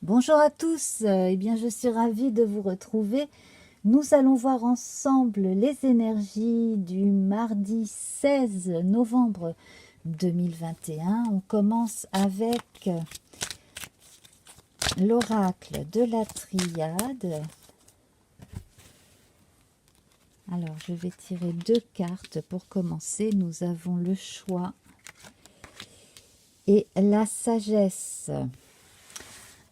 Bonjour à tous, eh bien je suis ravie de vous retrouver. Nous allons voir ensemble les énergies du mardi 16 novembre 2021. On commence avec l'oracle de la triade. Alors je vais tirer deux cartes pour commencer. Nous avons le choix et la sagesse.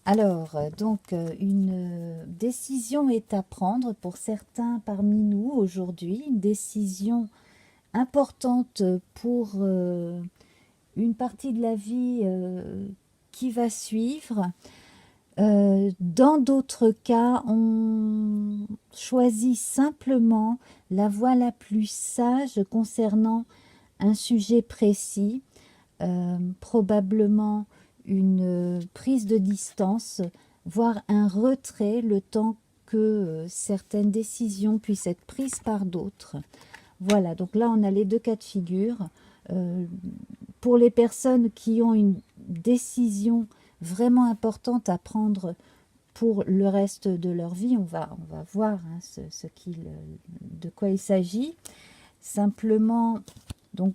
Alors, donc, une décision est à prendre pour certains parmi nous aujourd'hui, une décision importante pour une partie de la vie qui va suivre. Dans d'autres cas, on choisit simplement la voie la plus sage concernant un sujet précis, probablement une prise de distance, voire un retrait, le temps que certaines décisions puissent être prises par d'autres. Voilà, donc là on a les deux cas de figure. Pour les personnes qui ont une décision vraiment importante à prendre pour le reste de leur vie, on va voir hein, de quoi il s'agit. Simplement, donc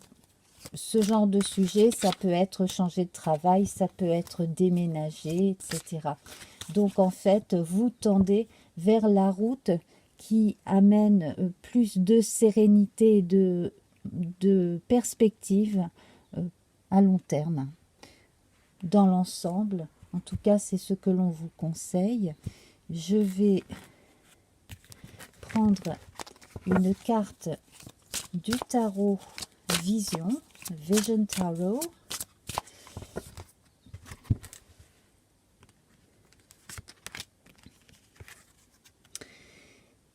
ce genre de sujet, ça peut être changer de travail, ça peut être déménager, etc. Donc en fait, vous tendez vers la route qui amène plus de sérénité et de perspective à long terme. Dans l'ensemble, en tout cas, c'est ce que l'on vous conseille. Je vais prendre une carte du tarot Vision Tarot.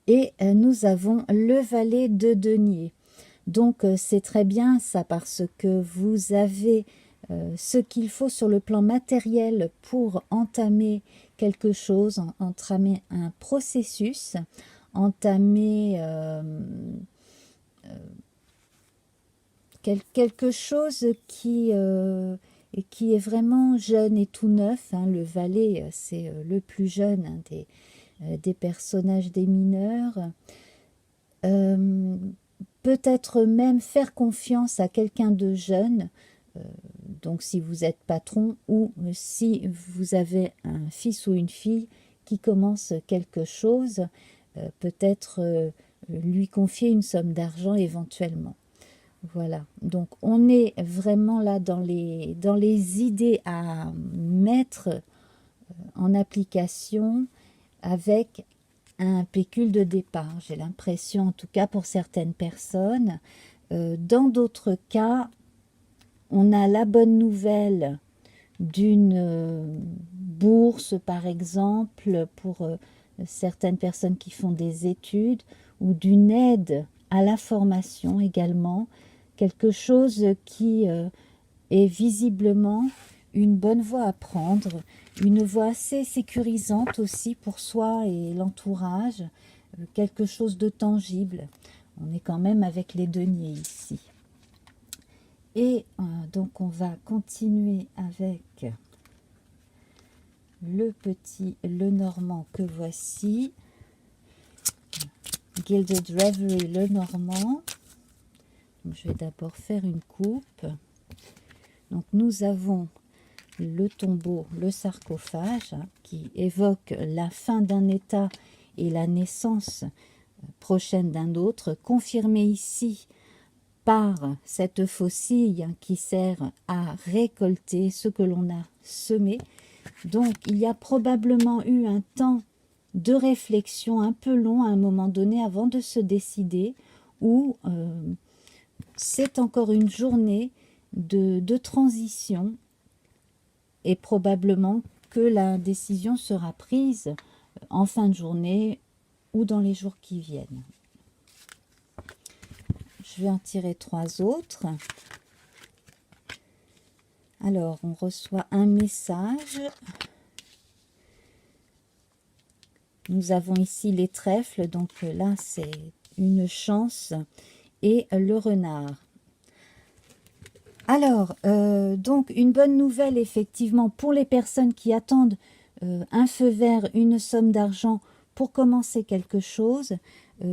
Et nous avons le valet de denier. Donc c'est très bien ça parce que vous avez ce qu'il faut sur le plan matériel pour entamer quelque chose, entamer un processus, entamer quelque chose qui est vraiment jeune et tout neuf. Hein. Le valet, c'est le plus jeune hein, des personnages des mineurs. Peut-être même faire confiance à quelqu'un de jeune, donc si vous êtes patron ou si vous avez un fils ou une fille qui commence quelque chose, peut-être lui confier une somme d'argent éventuellement. Voilà, donc on est vraiment là dans les idées à mettre en application avec un pécule de départ. J'ai l'impression, en tout cas pour certaines personnes. Dans d'autres cas, on a la bonne nouvelle d'une bourse, par exemple, pour certaines personnes qui font des études, ou d'une aide à la formation également. Quelque chose qui est visiblement une bonne voie à prendre, une voie assez sécurisante aussi pour soi et l'entourage, quelque chose de tangible. On est quand même avec les deniers ici. Et donc on va continuer avec le normand que voici, Gilded Reverie, le normand. Je vais d'abord faire une coupe. Donc nous avons le tombeau, le sarcophage, hein, qui évoque la fin d'un état et la naissance prochaine d'un autre, confirmé ici par cette faucille hein, qui sert à récolter ce que l'on a semé. Donc il y a probablement eu un temps de réflexion un peu long à un moment donné avant de se décider, ou c'est encore une journée de transition, et probablement que la décision sera prise en fin de journée ou dans les jours qui viennent. Je vais en tirer trois autres. Alors, on reçoit un message. Nous avons ici les trèfles, donc là, c'est une chance, et le renard. Alors, donc une bonne nouvelle effectivement pour les personnes qui attendent un feu vert, une somme d'argent pour commencer quelque chose.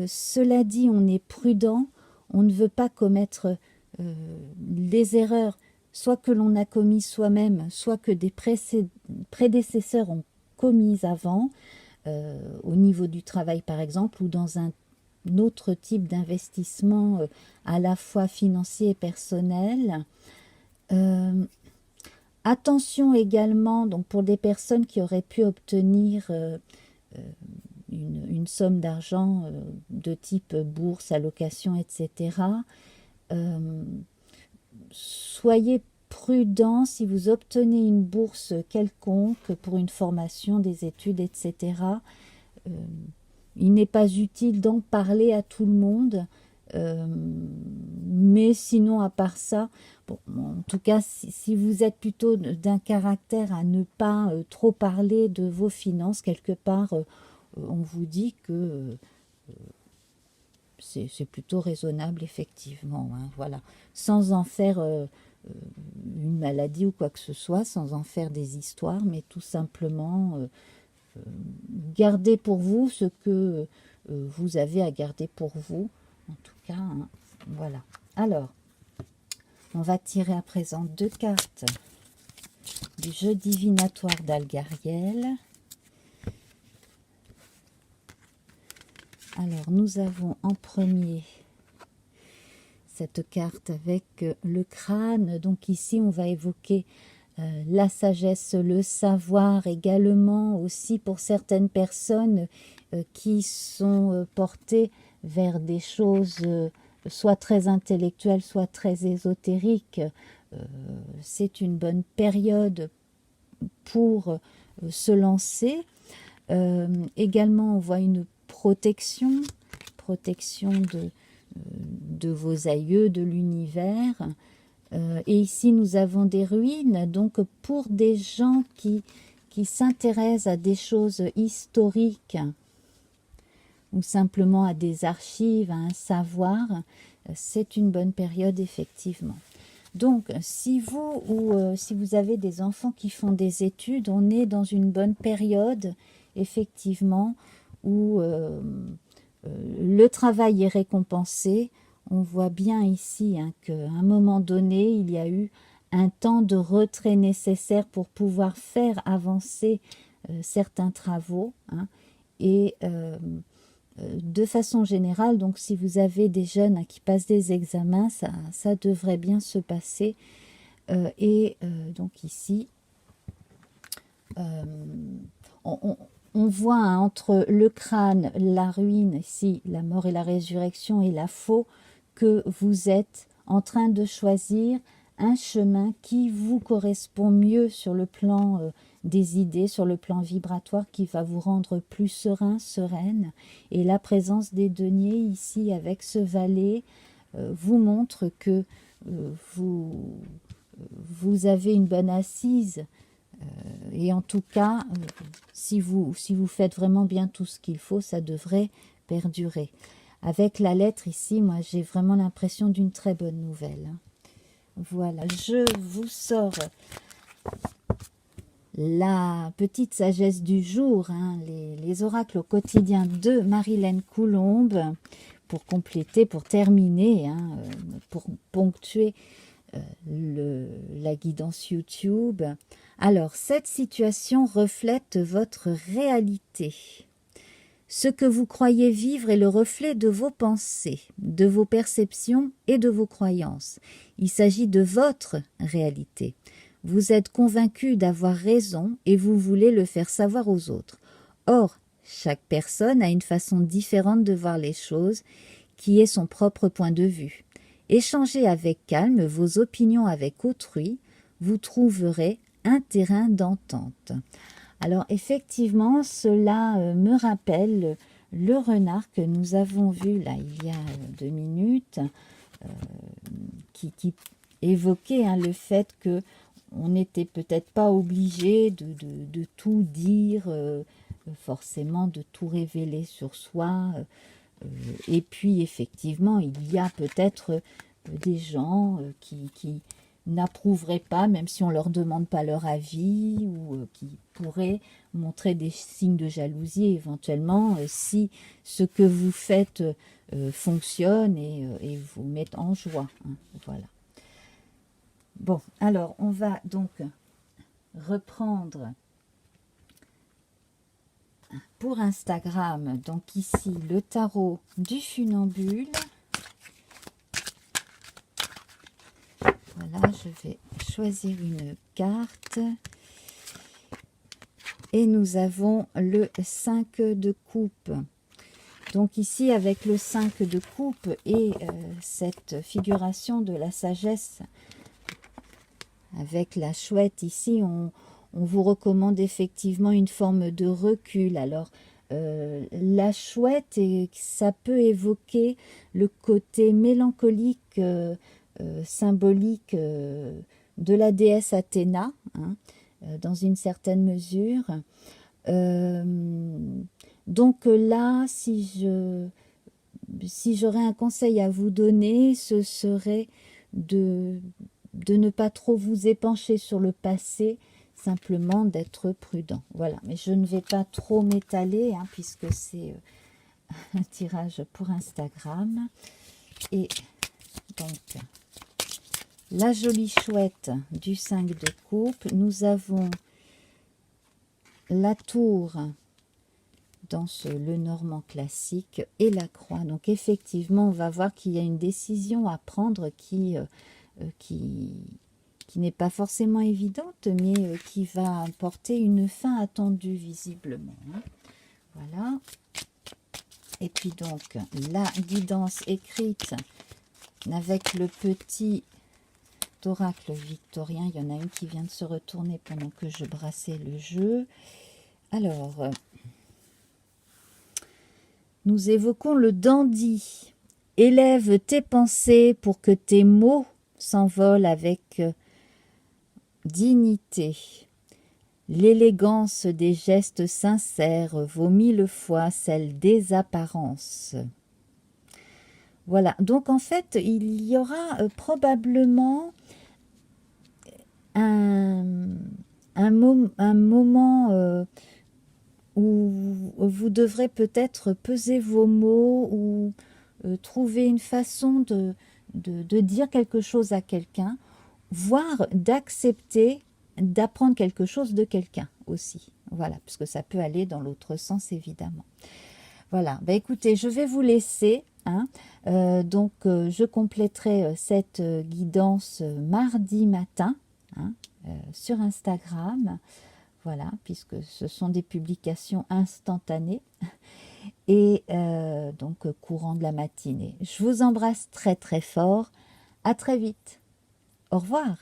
Cela dit, on est prudent, on ne veut pas commettre les erreurs, soit que l'on a commis soi-même, soit que des prédécesseurs ont commises avant, au niveau du travail par exemple, ou dans un autre type d'investissement à la fois financier et personnel. Attention également donc pour des personnes qui auraient pu obtenir une somme d'argent de type bourse, allocation, etc. Soyez prudent si vous obtenez une bourse quelconque pour une formation, des études, etc. Il n'est pas utile d'en parler à tout le monde. Mais sinon, à part ça, bon, en tout cas, si vous êtes plutôt d'un caractère à ne pas trop parler de vos finances, quelque part, on vous dit que c'est plutôt raisonnable, effectivement. Hein, voilà. Sans en faire une maladie ou quoi que ce soit, sans en faire des histoires, mais tout simplement gardez pour vous ce que vous avez à garder pour vous. En tout cas, hein, voilà. Alors, on va tirer à présent 2 cartes du jeu divinatoire d'Algariel. Alors, nous avons en premier cette carte avec le crâne. Donc ici, on va évoquer la sagesse, le savoir également aussi pour certaines personnes qui sont portées vers des choses soit très intellectuelles, soit très ésotériques. C'est une bonne période pour se lancer. Également, on voit une protection de vos aïeux, de l'univers. Et ici, nous avons des ruines. Donc, pour des gens qui s'intéressent à des choses historiques ou simplement à des archives, à un savoir, c'est une bonne période, effectivement. Donc, si vous avez des enfants qui font des études, on est dans une bonne période, effectivement, où le travail est récompensé. On voit bien ici hein, qu'à un moment donné, il y a eu un temps de retrait nécessaire pour pouvoir faire avancer certains travaux. Hein, et de façon générale, donc si vous avez des jeunes hein, qui passent des examens, ça devrait bien se passer. Donc ici, on voit hein, entre le crâne, la ruine, ici, la mort et la résurrection et la faux, que vous êtes en train de choisir un chemin qui vous correspond mieux sur le plan des idées, sur le plan vibratoire, qui va vous rendre plus serein, sereine. Et la présence des deniers ici avec ce valet vous montre que vous avez une bonne assise. Et en tout cas, si vous faites vraiment bien tout ce qu'il faut, ça devrait perdurer. Avec la lettre ici, moi j'ai vraiment l'impression d'une très bonne nouvelle. Voilà, je vous sors la petite sagesse du jour, hein, les oracles au quotidien de Marilène Coulombe, pour compléter, pour terminer, hein, pour ponctuer la guidance YouTube. Alors, cette situation reflète votre réalité. Ce que vous croyez vivre est le reflet de vos pensées, de vos perceptions et de vos croyances. Il s'agit de votre réalité. Vous êtes convaincu d'avoir raison et vous voulez le faire savoir aux autres. Or, chaque personne a une façon différente de voir les choses, qui est son propre point de vue. Échangez avec calme vos opinions avec autrui, vous trouverez un terrain d'entente. Alors effectivement, cela me rappelle le renard que nous avons vu là il y a 2 minutes, qui évoquait hein, le fait que on n'était peut-être pas obligé de tout dire, forcément de tout révéler sur soi. Et puis effectivement, il y a peut-être des gens qui n'approuveraient pas, même si on ne leur demande pas leur avis, ou qui pourraient montrer des signes de jalousie éventuellement, si ce que vous faites fonctionne et vous met en joie. Hein, voilà. Bon, alors on va donc reprendre pour Instagram, donc ici le tarot du funambule. Voilà, je vais choisir une carte. Et nous avons le 5 de coupe. Donc ici, avec le 5 de coupe et cette figuration de la sagesse, avec la chouette ici, on vous recommande effectivement une forme de recul. Alors, la chouette, ça peut évoquer le côté mélancolique, symbolique de la déesse Athéna, hein, dans une certaine mesure. Donc là, si j'aurais un conseil à vous donner, ce serait de ne pas trop vous épancher sur le passé, simplement d'être prudent. Voilà, mais je ne vais pas trop m'étaler, hein, puisque c'est un tirage pour Instagram. Et donc, la jolie chouette du 5 de coupe, nous avons la tour dans le normand classique et la croix. Donc effectivement, on va voir qu'il y a une décision à prendre qui n'est pas forcément évidente, mais qui va porter une fin attendue visiblement. Voilà. Et puis donc, la guidance écrite avec le petit oracle victorien. Il y en a une qui vient de se retourner pendant que je brassais le jeu. Alors, nous évoquons le dandy. Élève tes pensées pour que tes mots s'envolent avec dignité. L'élégance des gestes sincères vaut 1000 fois celle des apparences. Voilà, donc en fait, il y aura probablement un moment où vous devrez peut-être peser vos mots ou trouver une façon de dire quelque chose à quelqu'un, voire d'accepter d'apprendre quelque chose de quelqu'un aussi. Voilà, parce que ça peut aller dans l'autre sens, évidemment. Voilà, bah écoutez, je vais vous laisser. Hein. Donc, je compléterai cette guidance mardi matin, hein, sur Instagram. Voilà, puisque ce sont des publications instantanées et donc courant de la matinée. Je vous embrasse très très fort. À très vite. Au revoir.